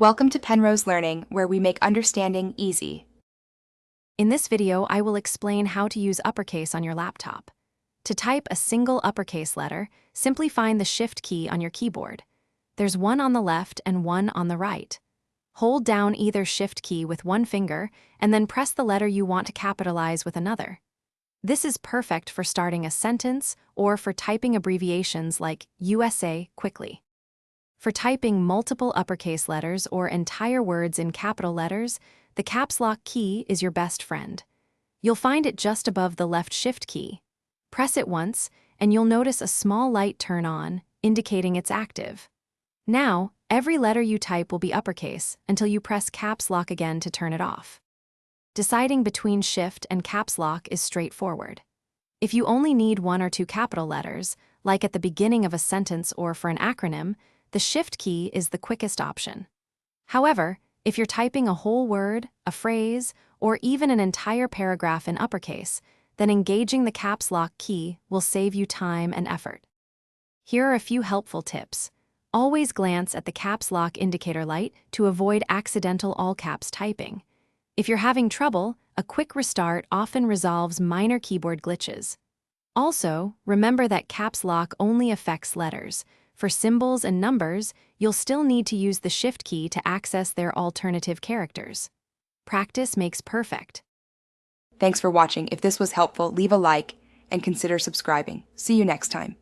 Welcome to Penrose Learning, where we make understanding easy. In this video, I will explain how to use Uppercase on your laptop. To type a single uppercase letter, simply find the Shift key on your keyboard. There's one on the left and one on the right. Hold down either Shift key with one finger and then press the letter you want to capitalize with another. This is perfect for starting a sentence or for typing abbreviations like USA quickly. For typing multiple uppercase letters or entire words in capital letters, the caps lock key is your best friend. You'll find it just above the left Shift key. Press it once, and you'll notice a small light turn on, indicating it's active. Now, every letter you type will be uppercase until you press caps lock again to turn it off. Deciding between Shift and caps lock is straightforward. If you only need one or two capital letters, like at the beginning of a sentence or for an acronym, the Shift key is the quickest option. However, if you're typing a whole word, a phrase, or even an entire paragraph in uppercase, then engaging the caps lock key will save you time and effort. Here are a few helpful tips. Always glance at the caps lock indicator light to avoid accidental all caps typing. If you're having trouble, a quick restart often resolves minor keyboard glitches. Also, remember that caps lock only affects letters. For symbols and numbers, you'll still need to use the Shift key to access their alternative characters. Practice makes perfect. Thanks for watching. If this was helpful, leave a like and consider subscribing. See you next time.